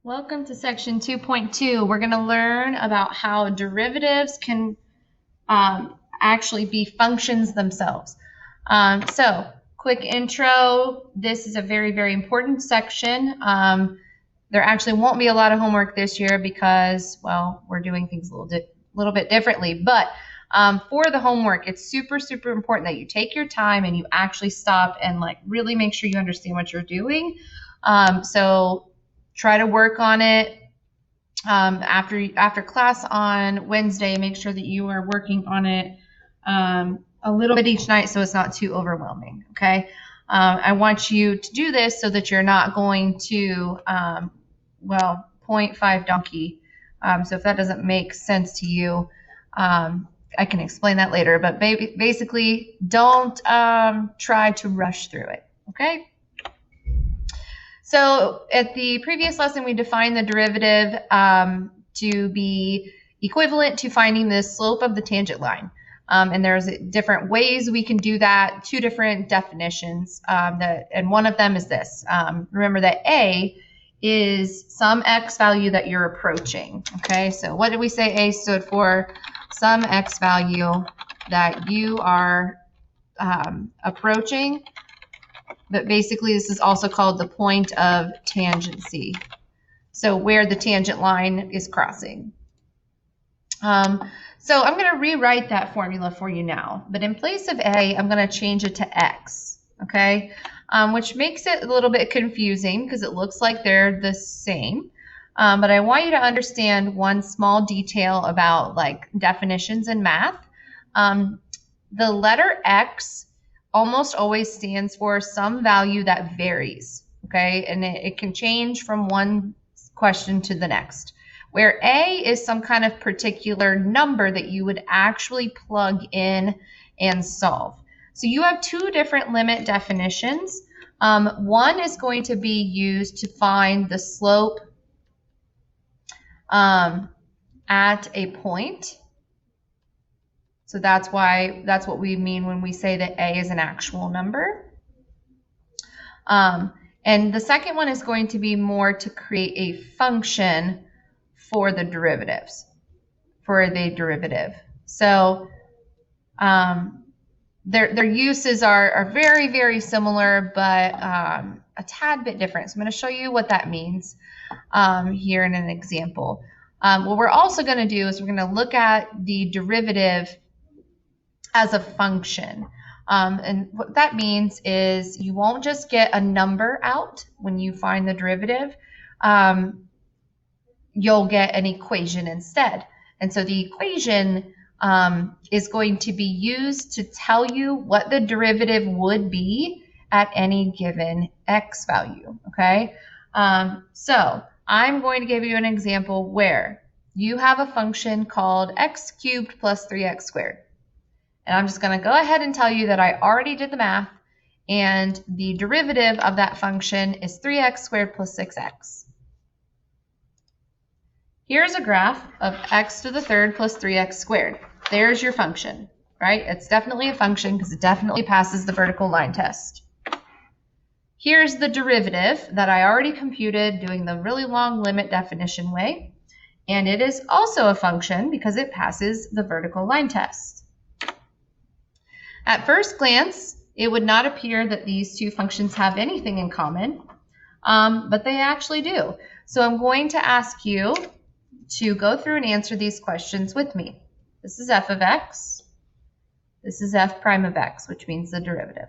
Welcome to section 2.2. We're going to learn about how derivatives can actually be functions themselves. So, quick intro. This is a very, very important section. There actually won't be a lot of homework this year because, well, we're doing things a little bit differently. But for the homework, it's super, super important that you take your time and you actually stop and really make sure you understand what you're doing. So try to work on it after class on Wednesday. Make sure that you are working on it a little bit each night so it's not too overwhelming, okay? I want you to do this so that you're not going to, 0.5 donkey. So if that doesn't make sense to you, I can explain that later. But basically, don't try to rush through it, okay? So at the previous lesson, we defined the derivative to be equivalent to finding the slope of the tangent line. And there's different ways we can do that, two different definitions. And one of them is this. Remember that A is some x value that you're approaching. Okay, so what did we say A stood for? Some x value that you are approaching. But basically, this is also called the point of tangency. So where the tangent line is crossing. So I'm going to rewrite that formula for you now. But in place of A, I'm going to change it to X. Okay? Which makes it a little bit confusing because it looks like they're the same. But I want you to understand one small detail about definitions in math. The letter X almost always stands for some value that varies, okay? And it can change from one question to the next. Where A is some kind of particular number that you would actually plug in and solve. So you have two different limit definitions. One is going to be used to find the slope at a point. So that's what we mean when we say that A is an actual number. And the second one is going to be more to create a function for the derivatives, for the derivative. So their uses are very, very similar, but a tad bit different. So I'm going to show you what that means here in an example. What we're also going to do is we're going to look at the derivative as a function. And what that means is you won't just get a number out when you find the derivative. You'll get an equation instead. And so the equation is going to be used to tell you what the derivative would be at any given x value, okay? So I'm going to give you an example where you have a function called x cubed plus 3x squared. And I'm just going to go ahead and tell you that I already did the math, and the derivative of that function is 3x squared plus 6x. Here's a graph of x to the third plus 3x squared. There's your function, right? It's definitely a function because it definitely passes the vertical line test. Here's the derivative that I already computed doing the really long limit definition way. And it is also a function because it passes the vertical line test. At first glance, it would not appear that these two functions have anything in common, but they actually do. So I'm going to ask you to go through and answer these questions with me. This is f of x. This is f prime of x, which means the derivative.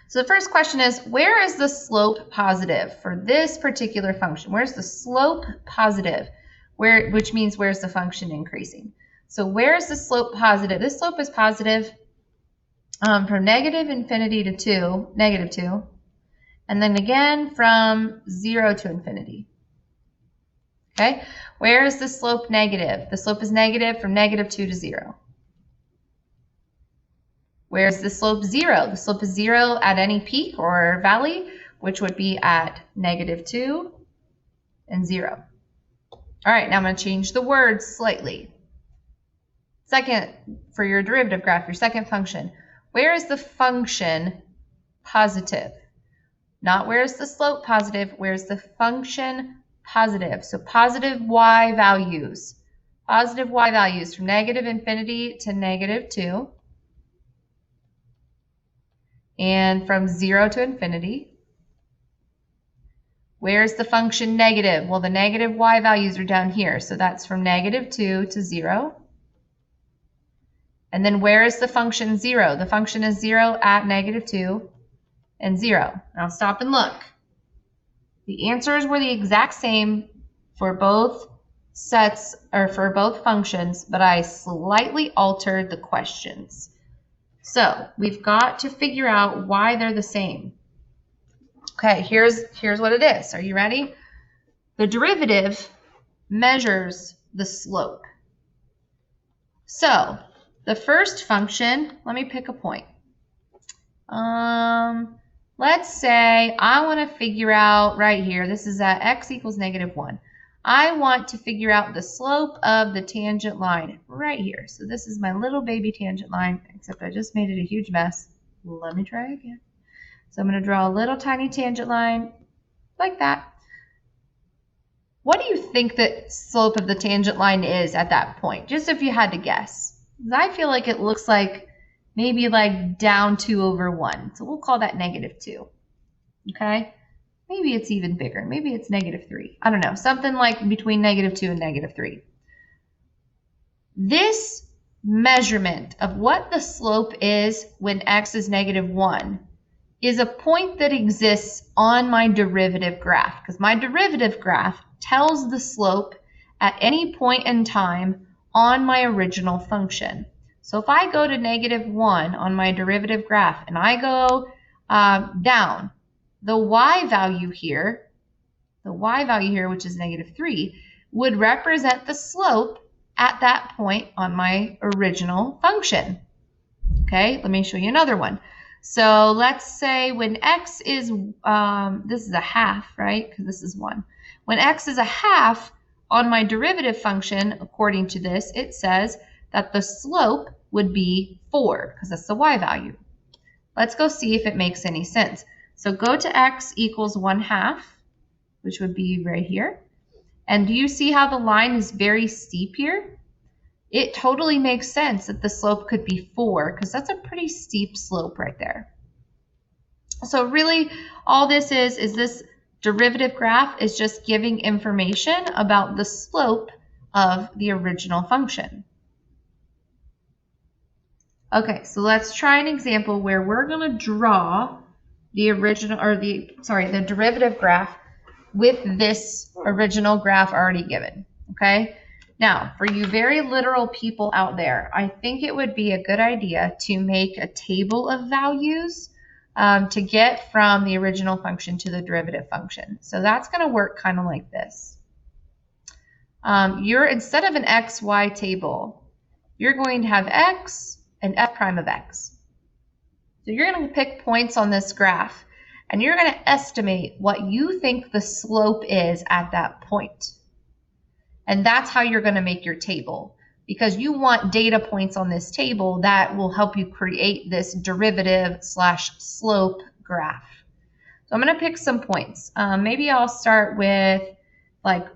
So the first question is, where is the slope positive for this particular function? Where's the slope positive? Which means where's the function increasing? So where is the slope positive? This slope is positive from negative infinity to negative 2, and then again from 0 to infinity. Okay, where is the slope negative? The slope is negative from negative 2 to 0. Where is the slope 0? The slope is 0 at any peak or valley, which would be at negative 2 and 0. All right, now I'm going to change the words slightly. Second, for your derivative graph, your second function, where is the function positive? Not where's the slope positive, where's the function positive. So positive y values. Positive y values from negative infinity to negative 2. And from 0 to infinity. Where's the function negative? Well, the negative y values are down here. So that's from negative 2 to 0. And then where is the function 0? The function is 0 at negative 2 and 0. Now stop and look. The answers were the exact same for both sets, or for both functions, but I slightly altered the questions. So we've got to figure out why they're the same. Okay, here's what it is. Are you ready? The derivative measures the slope. So the first function, let me pick a point. Let's say I want to figure out right here, this is at x equals negative 1. I want to figure out the slope of the tangent line right here. So this is my little baby tangent line, except I just made it a huge mess. Let me try again. So I'm going to draw a little tiny tangent line like that. What do you think the slope of the tangent line is at that point? Just if you had to guess. I feel like it looks like maybe like down 2 over 1. So we'll call that negative 2. Okay? Maybe it's even bigger. Maybe it's negative 3. I don't know. Something like between negative 2 and negative 3. This measurement of what the slope is when x is negative 1 is a point that exists on my derivative graph, because my derivative graph tells the slope at any point in time on my original function. So if I go to negative 1 on my derivative graph and I go down, the y value here, which is negative 3, would represent the slope at that point on my original function. Okay, let me show you another one. So let's say when x is, this is a half, right? Because this is 1. When x is a half on my derivative function, according to this, it says that the slope would be 4, because that's the y value. Let's go see if it makes any sense. So go to x equals 1/2, which would be right here. And do you see how the line is very steep here? It totally makes sense that the slope could be 4, because that's a pretty steep slope right there. So really, all this is this derivative graph is just giving information about the slope of the original function. Okay, so let's try an example where we're going to draw the the derivative graph with this original graph already given. Okay? Now, for you very literal people out there, I think it would be a good idea to make a table of values to get from the original function to the derivative function. So that's going to work kind of like this. Instead of an xy table, you're going to have x and f prime of x. So you're going to pick points on this graph, and you're going to estimate what you think the slope is at that point. And that's how you're going to make your table, because you want data points on this table that will help you create this derivative / slope graph. So I'm going to pick some points. Maybe I'll start with like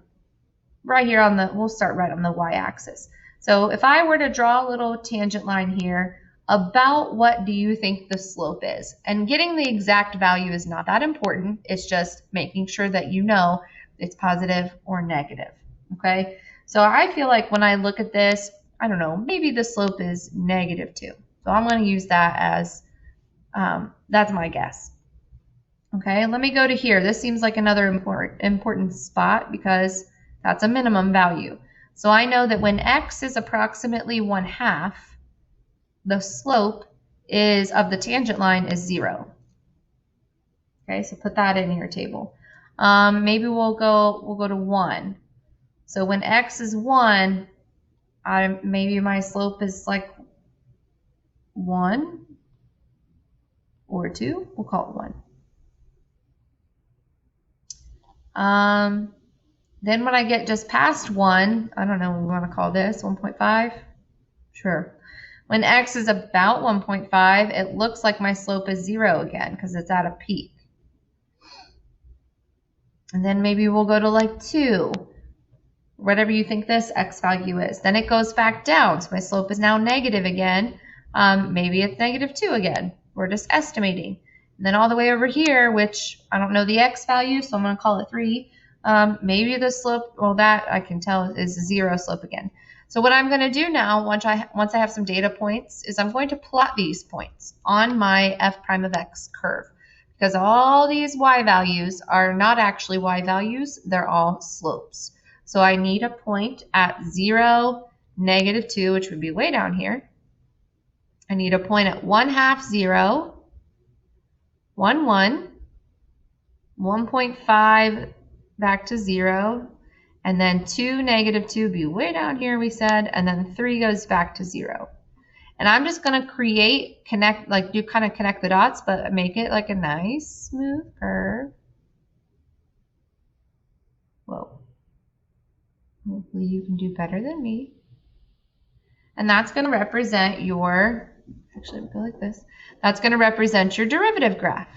right here on we'll start right on the y-axis. So if I were to draw a little tangent line here, about what do you think the slope is? And getting the exact value is not that important. It's just making sure that you know it's positive or negative. Okay, so I feel like when I look at this, I don't know, maybe the slope is negative 2. So I'm going to use that as, that's my guess. Okay, let me go to here. This seems like another important spot because that's a minimum value. So I know that when x is approximately 1/2, the slope of the tangent line is 0. Okay, so put that in your table. Maybe we'll go to 1. So when x is 1, maybe my slope is like 1 or 2. We'll call it 1. Then when I get just past 1, I don't know what we want to call this, 1.5? Sure. When x is about 1.5, it looks like my slope is 0 again because it's at a peak. And then maybe we'll go to like 2, whatever you think this x value is. Then it goes back down. So my slope is now negative again. Maybe it's -2 again. We're just estimating. And then all the way over here, which I don't know the x value, so I'm going to call it 3. Maybe the slope, well, that I can tell is 0 slope again. So what I'm going to do now, once I have some data points, is I'm going to plot these points on my f prime of x curve. Because all these y values are not actually y values, they're all slopes. So I need a point at 0, -2, which would be way down here. I need a point at 1/2, 0, 1, 1, 1.5 back to 0, and then 2, -2 would be way down here, we said, and then 3 goes back to 0. And I'm just going to connect the dots, but make it like a nice smooth curve. Whoa. Hopefully you can do better than me. And that's going to represent your, actually go like this, that's going to represent your derivative graph.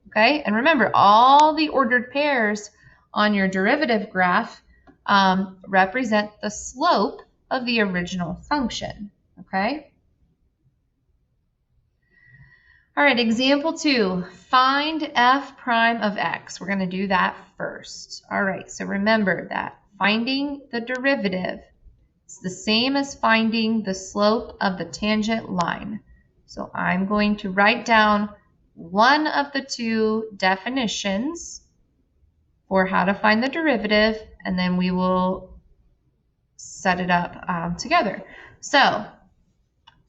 Okay, and remember, all the ordered pairs on your derivative graph represent the slope of the original function. Okay. All right, example 2, find f prime of x. We're going to do that first. All right, so remember that finding the derivative is the same as finding the slope of the tangent line. So I'm going to write down one of the 2 definitions for how to find the derivative, and then we will set it up together. So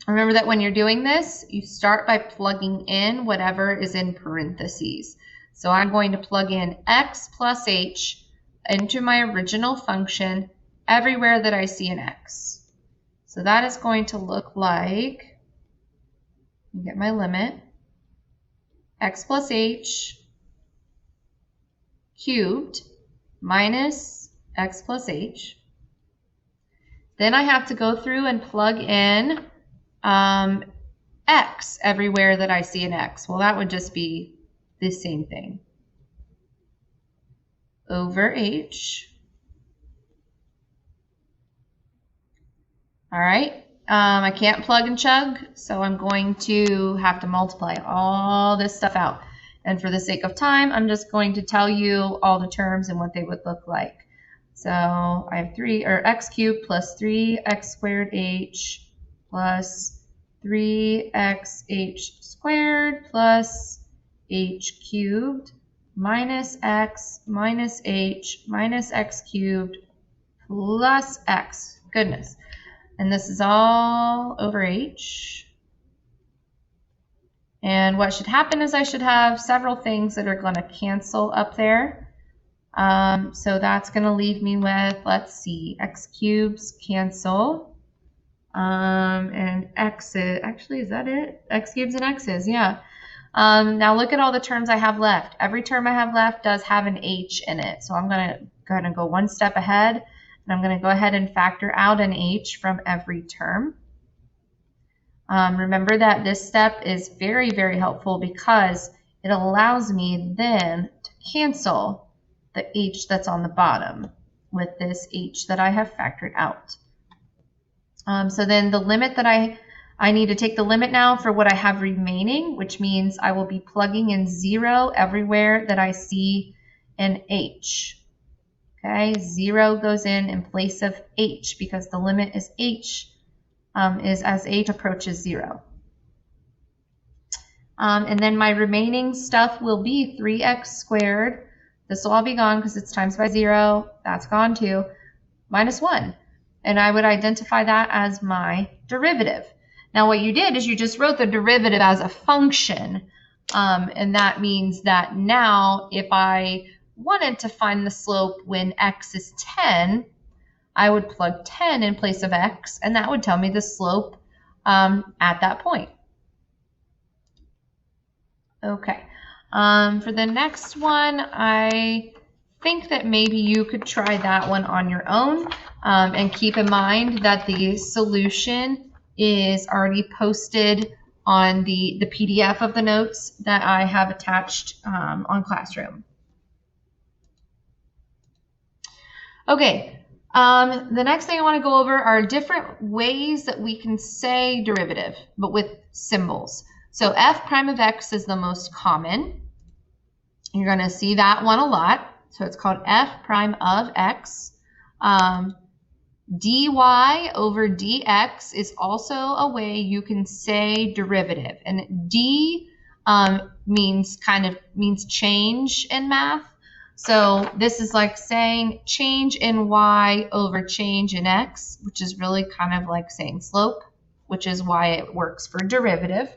remember that when you're doing this, you start by plugging in whatever is in parentheses. So I'm going to plug in x plus h into my original function everywhere that I see an x. So that is going to look like, let me get my limit, x plus h cubed minus x plus h. Then I have to go through and plug in x everywhere that I see an x. Well, that would just be the same thing. Over h. All right. I can't plug and chug, so I'm going to have to multiply all this stuff out. And for the sake of time, I'm just going to tell you all the terms and what they would look like. So I have x cubed plus 3x squared h plus 3xh squared plus h cubed minus x minus h minus x cubed plus x. Goodness. And this is all over h. And what should happen is I should have several things that are going to cancel up there. So that's going to leave me with, let's see, x cubes cancel. And x's, actually, is that it? X cubes and x's, yeah. Now look at all the terms I have left. Every term I have left does have an h in it. So I'm going to go one step ahead. And I'm going to go ahead and factor out an h from every term. Remember that this step is very, very helpful because it allows me then to cancel the h that's on the bottom with this h that I have factored out. So then the limit that I need to take the limit now for what I have remaining, which means I will be plugging in 0 everywhere that I see an h. Okay, 0 goes in place of h because the limit is h is as h approaches 0. And then my remaining stuff will be 3x squared. This will all be gone because it's times by 0. That's gone too. Minus 1. And I would identify that as my derivative. Now what you did is you just wrote the derivative as a function. And that means that now if I wanted to find the slope when x is 10, I would plug 10 in place of x, and that would tell me the slope at that point. Okay, for the next one, I think that maybe you could try that one on your own, and keep in mind that the solution is already posted on the PDF of the notes that I have attached on Classroom. Okay, the next thing I want to go over are different ways that we can say derivative, but with symbols. So f prime of x is the most common. You're going to see that one a lot. So it's called f prime of x. Dy over dx is also a way you can say derivative. And d means change in math. So this is like saying change in y over change in x, which is really kind of like saying slope, which is why it works for derivative.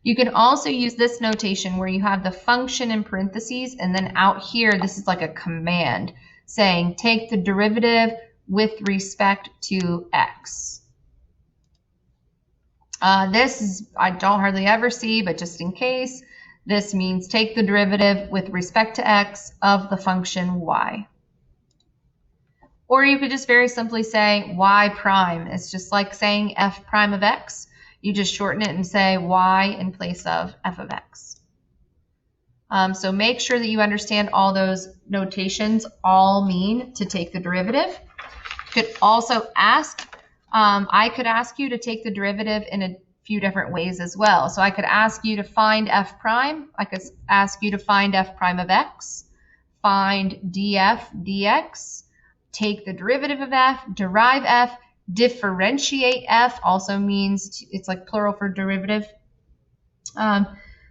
You can also use this notation where you have the function in parentheses, and then out here, this is like a command saying take the derivative with respect to x. This is, I don't hardly ever see, but just in case, this means take the derivative with respect to x of the function y. Or you could just very simply say y prime. It's just like saying f prime of x. You just shorten it and say y in place of f of x. So make sure that you understand all those notations all mean to take the derivative. You could also ask, I could ask you to take the derivative in a few different ways as well. So I could ask you to find f prime. I could ask you to find f prime of x, find df dx, take the derivative of f, derive f, differentiate f, also means it's like plural for derivative.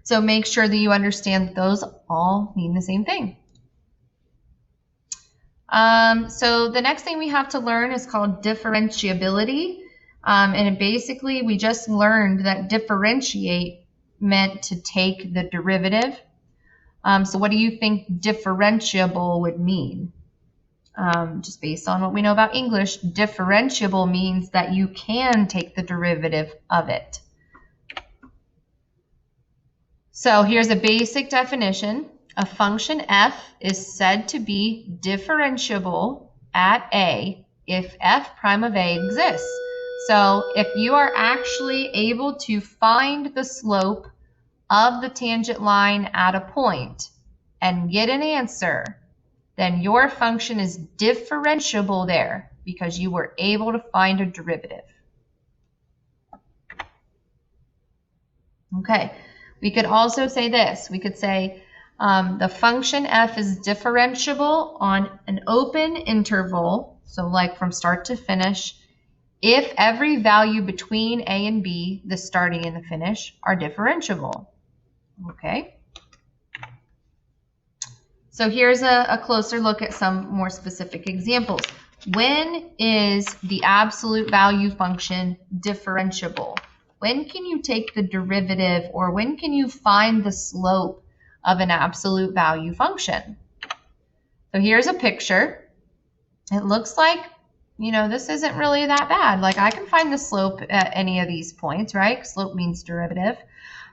So make sure that you understand that those all mean the same thing. So the next thing we have to learn is called differentiability. And basically we just learned that differentiate meant to take the derivative. So what do you think differentiable would mean? Just based on what we know about English, differentiable means that you can take the derivative of it. So here's a basic definition. A function f is said to be differentiable at a if f prime of a exists. So if you are actually able to find the slope of the tangent line at a point and get an answer, then your function is differentiable there because you were able to find a derivative. Okay, we could also say this. We could say the function f is differentiable on an open interval, so like from start to finish, if every value between a and b, the starting and the finish, are differentiable. Okay. So here's a closer look at some more specific examples. When is the absolute value function differentiable? When can you take the derivative, or when can you find the slope of an absolute value function? So here's a picture. It looks like, this isn't really that bad. Like I can find the slope at any of these points, right? Slope means derivative.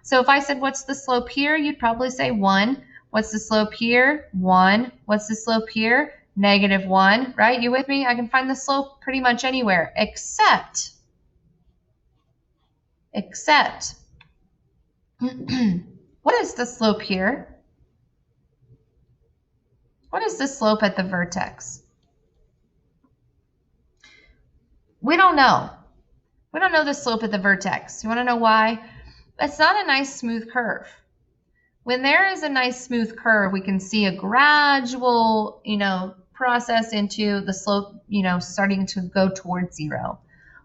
So if I said, what's the slope here? You'd probably say 1. What's the slope here? 1. What's the slope here? -1, right? You with me? I can find the slope pretty much anywhere, except what is the slope here? What is the slope at the vertex? We don't know. We don't know the slope at the vertex. You want to know why? It's not a nice smooth curve. When there is a nice smooth curve, we can see a gradual, process into the slope, starting to go towards 0.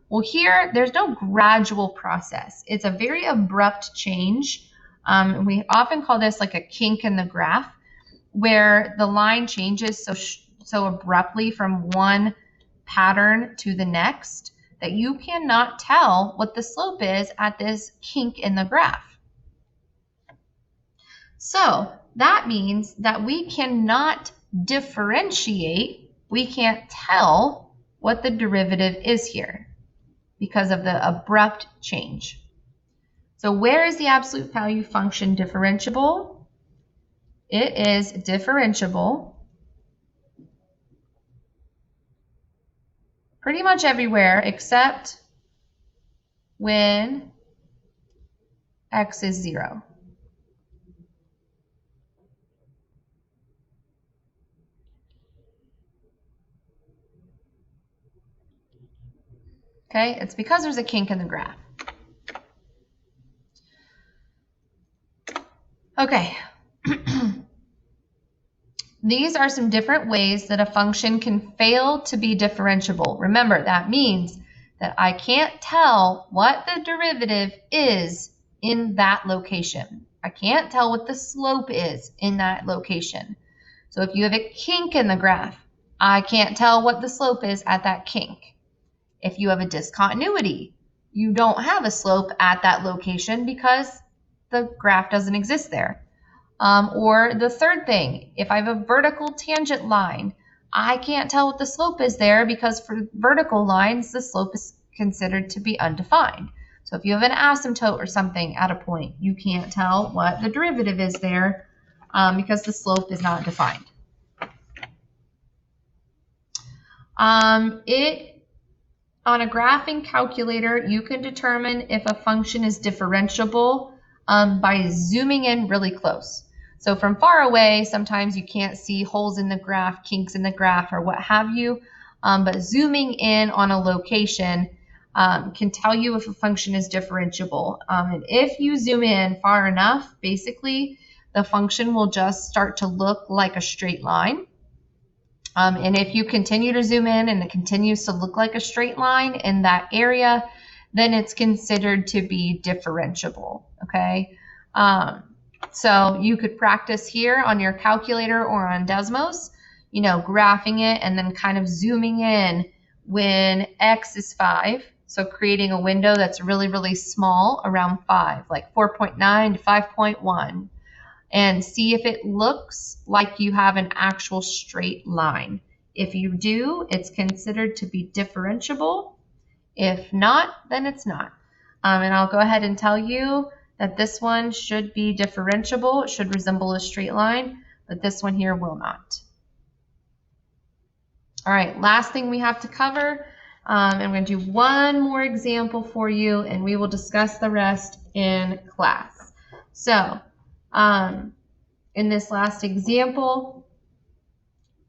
Well, here, there's no gradual process. It's a very abrupt change. We often call this like a kink in the graph, where the line changes so abruptly from one pattern to the next that you cannot tell what the slope is at this kink in the graph. So that means that we cannot differentiate, we can't tell what the derivative is here because of the abrupt change. So where is the absolute value function differentiable? It is differentiable pretty much everywhere except when x is 0. Okay, it's because there's a kink in the graph. Okay. These are some different ways that a function can fail to be differentiable. Remember, that means that I can't tell what the derivative is in that location. I can't tell what the slope is in that location. So if you have a kink in the graph, I can't tell what the slope is at that kink. If you have a discontinuity, you don't have a slope at that location because the graph doesn't exist there. Or the third thing, if I have a vertical tangent line, I can't tell what the slope is there because for vertical lines, the slope is considered to be undefined. So if you have an asymptote or something at a point, you can't tell what the derivative is there because the slope is not defined. On a graphing calculator, you can determine if a function is differentiable by zooming in really close. So from far away, sometimes you can't see holes in the graph, kinks in the graph, or what have you. But zooming in on a location can tell you if a function is differentiable. And if you zoom in far enough, basically, the function will just start to look like a straight line. And if you continue to zoom in and it continues to look like a straight line in that area, then it's considered to be differentiable, okay? So you could practice here on your calculator or on Desmos, you know, graphing it and then kind of zooming in when x is 5. So creating a window that's really, really small around 5, like 4.9 to 5.1. And see if it looks like you have an actual straight line. If you do, it's considered to be differentiable. If not, then it's not. And I'll go ahead and tell you that this one should be differentiable. It should resemble a straight line, but this one here will not. All right, last thing we have to cover, and I'm going to do one more example for you, and we will discuss the rest in class. So, in this last example,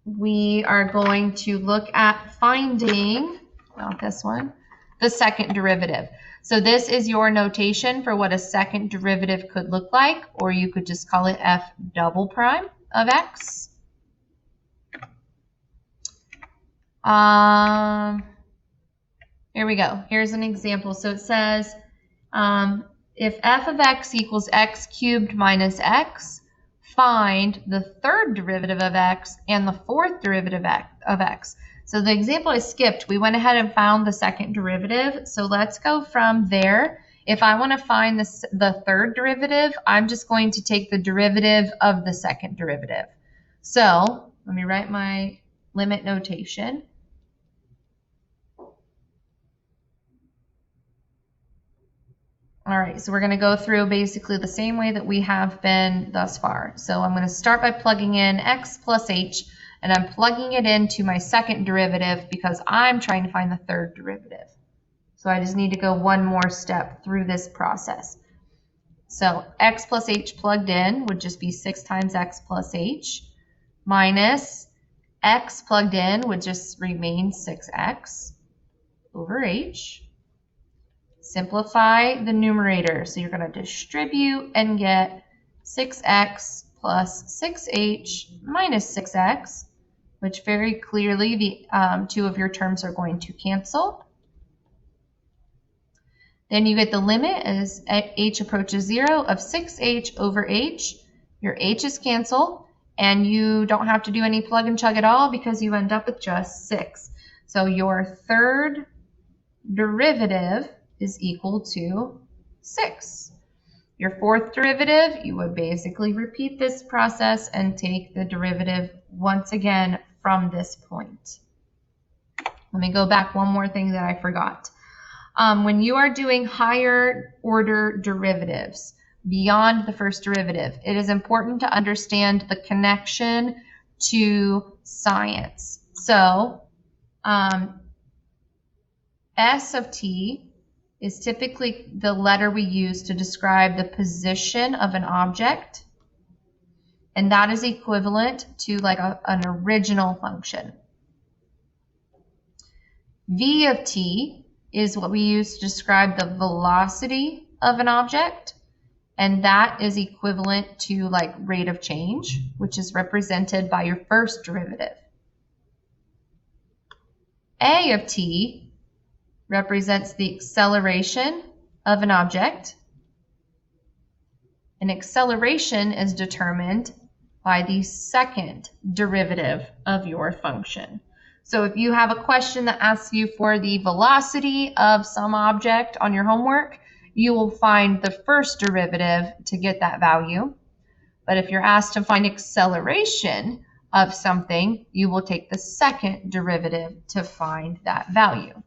we are going to look at finding, not this one, the second derivative. So this is your notation for what a second derivative could look like, or you could just call it f double prime of x. Here we go. Here's an example. So it says, if f of x equals x cubed minus x, find the third derivative of x and the fourth derivative of x. So the example I skipped, we went ahead and found the second derivative. So let's go from there. If I want to find the third derivative, I'm just going to take the derivative of the second derivative. So let me write my limit notation. All right, so we're going to go through basically the same way that we have been thus far. So I'm going to start by plugging in x plus h, and I'm plugging it into my second derivative because I'm trying to find the third derivative. So I just need to go one more step through this process. So x plus h plugged in would just be 6 times x plus h, minus x plugged in would just remain 6x over h. Simplify the numerator. So you're going to distribute and get 6x plus 6h minus 6x, which very clearly the two of your terms are going to cancel. Then you get the limit as h approaches 0 of 6h over h. Your h's cancel, and you don't have to do any plug and chug at all because you end up with just 6. So your third derivative is equal to 6. Your fourth derivative, you would basically repeat this process and take the derivative once again from this point. Let me go back one more thing that I forgot. When you are doing higher order derivatives beyond the first derivative, it is important to understand the connection to science. So S of t is typically the letter we use to describe the position of an object, and that is equivalent to like an original function. V of t is what we use to describe the velocity of an object, and that is equivalent to like rate of change, which is represented by your first derivative. A of t represents the acceleration of an object, and acceleration is determined by the second derivative of your function. So if you have a question that asks you for the velocity of some object on your homework, you will find the first derivative to get that value. But if you're asked to find acceleration of something, you will take the second derivative to find that value.